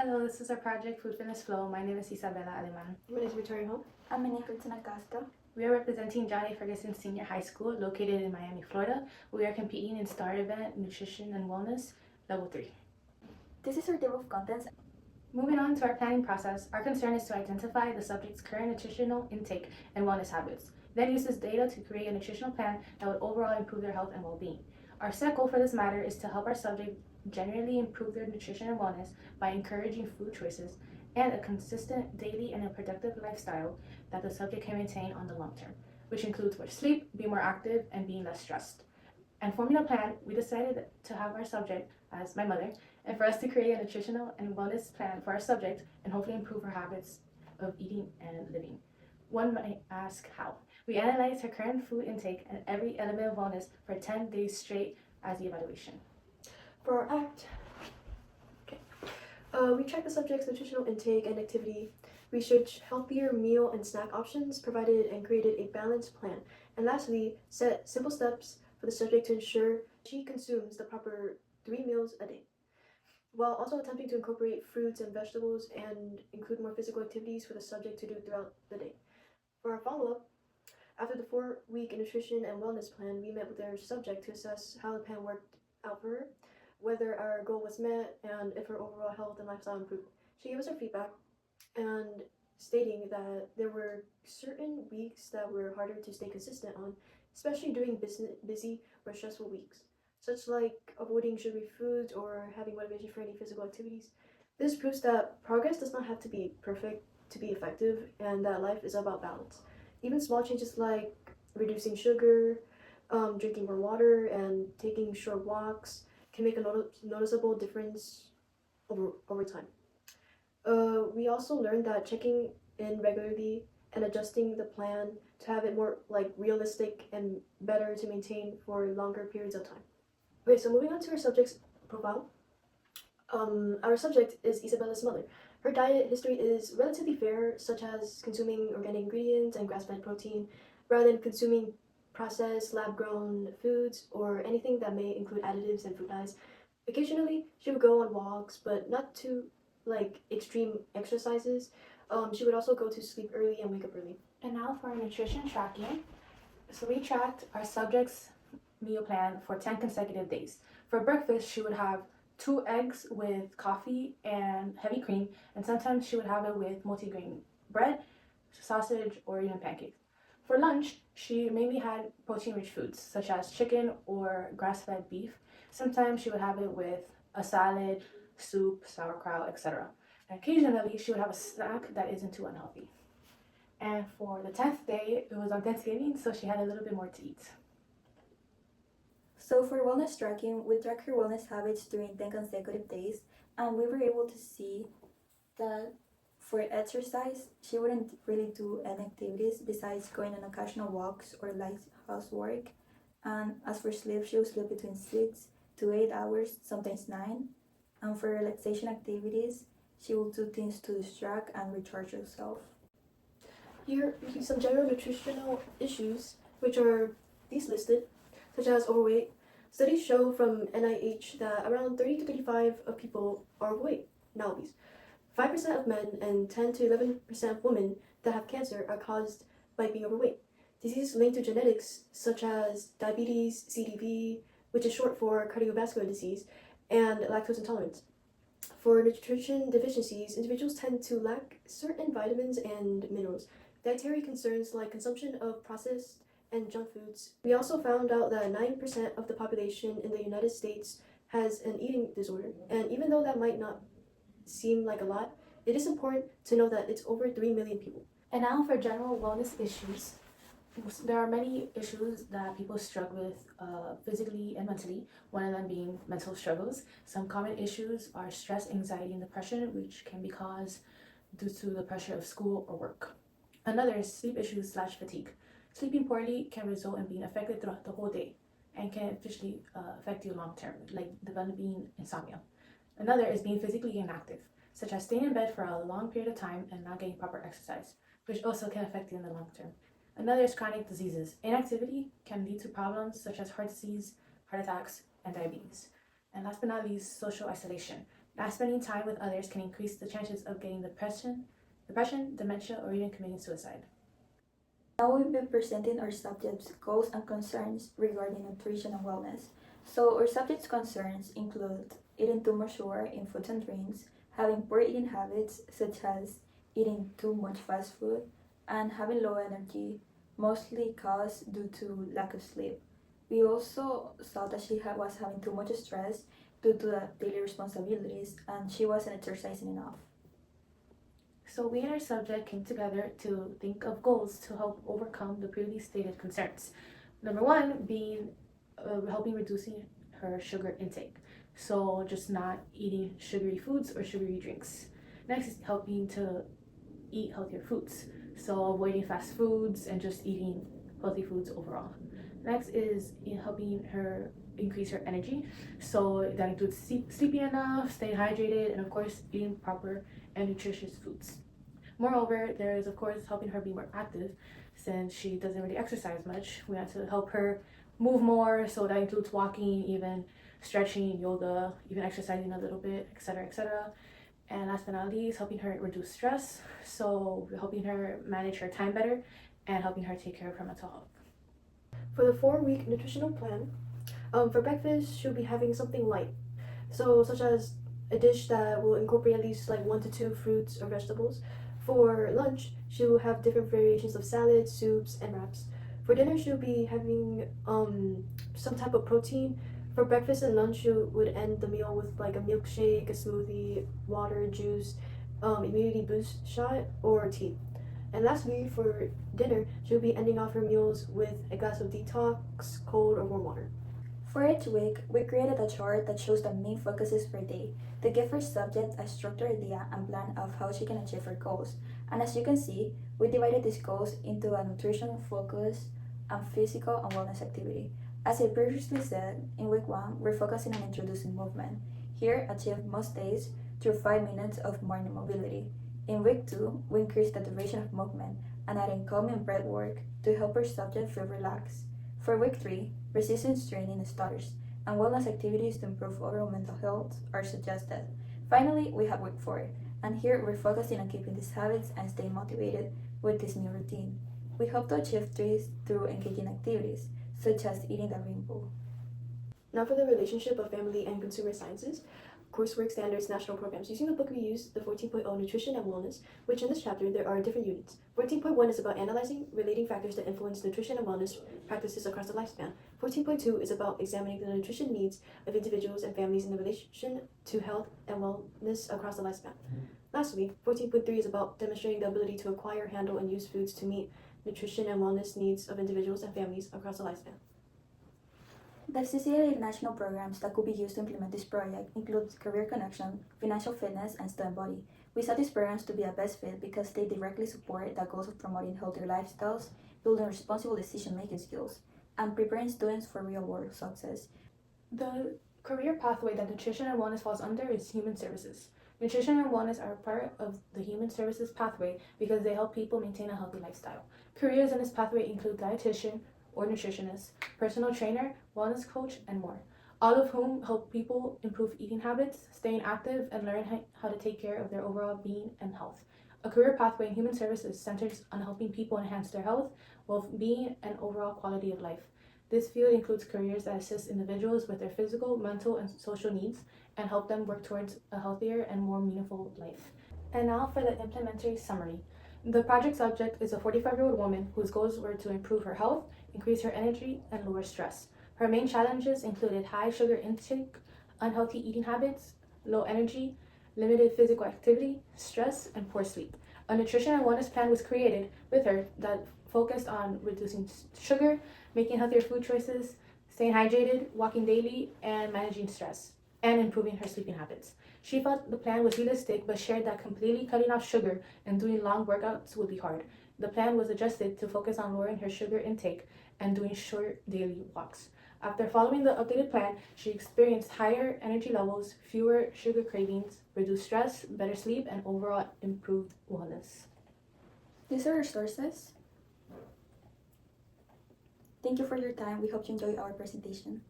Hello, this is our project Food Fitness Flow. My name is Isabella, Aleman. My name is Roxana. I'm my name is Castro. We are representing John A. Ferguson Senior High School located in Miami, Florida. We are competing in STAR event, Nutrition and Wellness, Level 3. This is our table of contents. Moving on to our planning process, our concern is to identify the subject's current nutritional intake and wellness habits, then use this data to create a nutritional plan that would overall improve their health and well-being. Our set goal for this matter is to help our subject generally improve their nutrition and wellness by encouraging food choices and a consistent daily and a productive lifestyle that the subject can maintain on the long term, which includes more sleep, be more active, and being less stressed. And forming a plan, we decided to have our subject as my mother, and for us to create a nutritional and wellness plan for our subject and hopefully improve her habits of eating and living. One might ask how. We analyzed her current food intake and every element of wellness for 10 days straight as the evaluation. For our act, we checked the subject's nutritional intake and activity, researched healthier meal and snack options, provided and created a balanced plan, and lastly, set simple steps for the subject to ensure she consumes the proper 3 meals a day, while also attempting to incorporate fruits and vegetables and include more physical activities for the subject to do throughout the day. For our follow-up, after the 4-week nutrition and wellness plan, we met with our subject to assess how the plan worked out for her, whether our goal was met, and if her overall health and lifestyle improved. She gave us her feedback and stating that there were certain weeks that were harder to stay consistent on, especially during busy or stressful weeks, such like avoiding sugary foods or having motivation for any physical activities. This proves that progress does not have to be perfect to be effective, and that life is about balance. Even small changes like reducing sugar, drinking more water, and taking short walks can make a noticeable difference over time. We also learned that checking in regularly and adjusting the plan to have it more realistic and better to maintain for longer periods of time. Okay, so moving on to our subject's profile. Our subject is Isabella's mother. Her diet history is relatively fair, such as consuming organic ingredients and grass-fed protein, rather than consuming processed, lab-grown foods or anything that may include additives and food dyes. Occasionally, she would go on walks, but not too extreme exercises. She would also go to sleep early and wake up early. And now for our nutrition tracking. So we tracked our subject's meal plan for 10 consecutive days. For breakfast, she would have 2 eggs with coffee and heavy cream, and sometimes she would have it with multigrain bread, sausage, or even pancakes. For lunch, she mainly had protein-rich foods, such as chicken or grass-fed beef. Sometimes she would have it with a salad, soup, sauerkraut, etc. And occasionally, she would have a snack that isn't too unhealthy. And for the 10th day, it was on Thanksgiving, so she had a little bit more to eat. So for wellness tracking, we tracked her wellness habits during 10 consecutive days, and we were able to see that for exercise, she wouldn't really do any activities besides going on occasional walks or light housework. And as for sleep, she would sleep between 6 to 8 hours, sometimes 9. And for relaxation activities, she will do things to distract and recharge herself. Here you see some general nutritional issues, which are these listed, such as overweight. Studies show from NIH that around 30 to 35 of people are overweight, not obese. 5% of men and 10 to 11% of women that have cancer are caused by being overweight. Diseases linked to genetics, such as diabetes, CDV, which is short for cardiovascular disease, and lactose intolerance. For nutrition deficiencies, individuals tend to lack certain vitamins and minerals. Dietary concerns like consumption of processed and junk foods. We also found out that 9% of the population in the United States has an eating disorder, and even though that might not seem like a lot, it is important to know that it's over 3 million people. And now for general wellness issues. There are many issues that people struggle with physically and mentally, one of them being mental struggles. Some common issues are stress, anxiety, and depression, which can be caused due to the pressure of school or work. Another is sleep issues / fatigue. Sleeping poorly can result in being affected throughout the whole day and can officially affect you long term, like developing insomnia. Another is being physically inactive, such as staying in bed for a long period of time and not getting proper exercise, which also can affect you in the long term. Another is chronic diseases. Inactivity can lead to problems such as heart disease, heart attacks, and diabetes. And last but not least, social isolation. Not spending time with others can increase the chances of getting depression, dementia, or even committing suicide. Now we'll be presenting our subjects' goals and concerns regarding nutrition and wellness. So our subjects' concerns include eating too much sugar in foods and drinks, having poor eating habits such as eating too much fast food, and having low energy, mostly caused due to lack of sleep. We also saw that she was having too much stress due to the daily responsibilities and she wasn't exercising enough. So we and our subject came together to think of goals to help overcome the previously stated concerns. Number one being helping reducing her sugar intake. So just not eating sugary foods or sugary drinks. Next is helping to eat healthier foods. So avoiding fast foods and just eating healthy foods overall. Next is helping her increase her energy. So that includes sleeping enough, staying hydrated, and of course eating proper and nutritious foods. Moreover, there is of course helping her be more active since she doesn't really exercise much. We have to help her move more, so that includes walking, even stretching, yoga, even exercising a little bit, etc., etc. And last but not least, helping her reduce stress, so helping her manage her time better and helping her take care of her mental health. For the 4-week nutritional plan, for breakfast, she'll be having something light. So, such as a dish that will incorporate at least like 1 to 2 fruits or vegetables. For lunch, she will have different variations of salads, soups, and wraps. For dinner, she'll be having some type of protein. For breakfast and lunch, she would end the meal with like a milkshake, a smoothie, water, juice, immunity boost shot, or tea. And lastly, for dinner, she'll be ending off her meals with a glass of detox, cold, or warm water. For each week, we created a chart that shows the main focuses per day to give her subject a structured idea and plan of how she can achieve her goals. And as you can see, we divided these goals into a nutrition focus and physical and wellness activity. As I previously said, in week 1, we're focusing on introducing movement. Here, achieve most days through 5 minutes of morning mobility. In week 2, we increased the duration of movement and adding calming breath work to help our subject feel relaxed. For week 3, resistance training starters and wellness activities to improve overall mental health are suggested. Finally, we have week 4, and here we're focusing on keeping these habits and staying motivated with this new routine. We hope to achieve this through engaging activities, such as eating the rainbow. Now for the relationship of family and consumer sciences, coursework standards, national programs. Using the book we use, the 14.0 Nutrition and Wellness, which in this chapter there are different units. 14.1 is about analyzing relating factors that influence nutrition and wellness practices across the lifespan. 14.2 is about examining the nutrition needs of individuals and families in the relation to health and wellness across the lifespan. Lastly, 14.3 is about demonstrating the ability to acquire, handle, and use foods to meet nutrition and wellness needs of individuals and families across the lifespan. The FCCLA national programs that could be used to implement this project include Career Connection, Financial Fitness, and Student Body. We saw these programs to be a best fit because they directly support the goals of promoting healthier lifestyles, building responsible decision-making skills, and preparing students for real-world success. The career pathway that nutrition and wellness falls under is human services. Nutrition and wellness are part of the human services pathway because they help people maintain a healthy lifestyle. Careers in this pathway include dietitian or nutritionist, personal trainer, wellness coach, and more, all of whom help people improve eating habits, staying active, and learn how to take care of their overall being and health. A career pathway in human services centers on helping people enhance their health, well-being, and overall quality of life. This field includes careers that assist individuals with their physical, mental, and social needs and help them work towards a healthier and more meaningful life. And now for the implementary summary. The project subject is a 45-year-old woman whose goals were to improve her health, increase her energy, and lower stress. Her main challenges included high sugar intake, unhealthy eating habits, low energy, limited physical activity, stress, and poor sleep. A nutrition and wellness plan was created with her that focused on reducing sugar, making healthier food choices, staying hydrated, walking daily, and managing stress, and improving her sleeping habits. She felt the plan was realistic but shared that completely cutting off sugar and doing long workouts would be hard. The plan was adjusted to focus on lowering her sugar intake and doing short daily walks. After following the updated plan, she experienced higher energy levels, fewer sugar cravings, reduced stress, better sleep, and overall improved wellness. These are our sources. Thank you for your time. We hope you enjoy our presentation.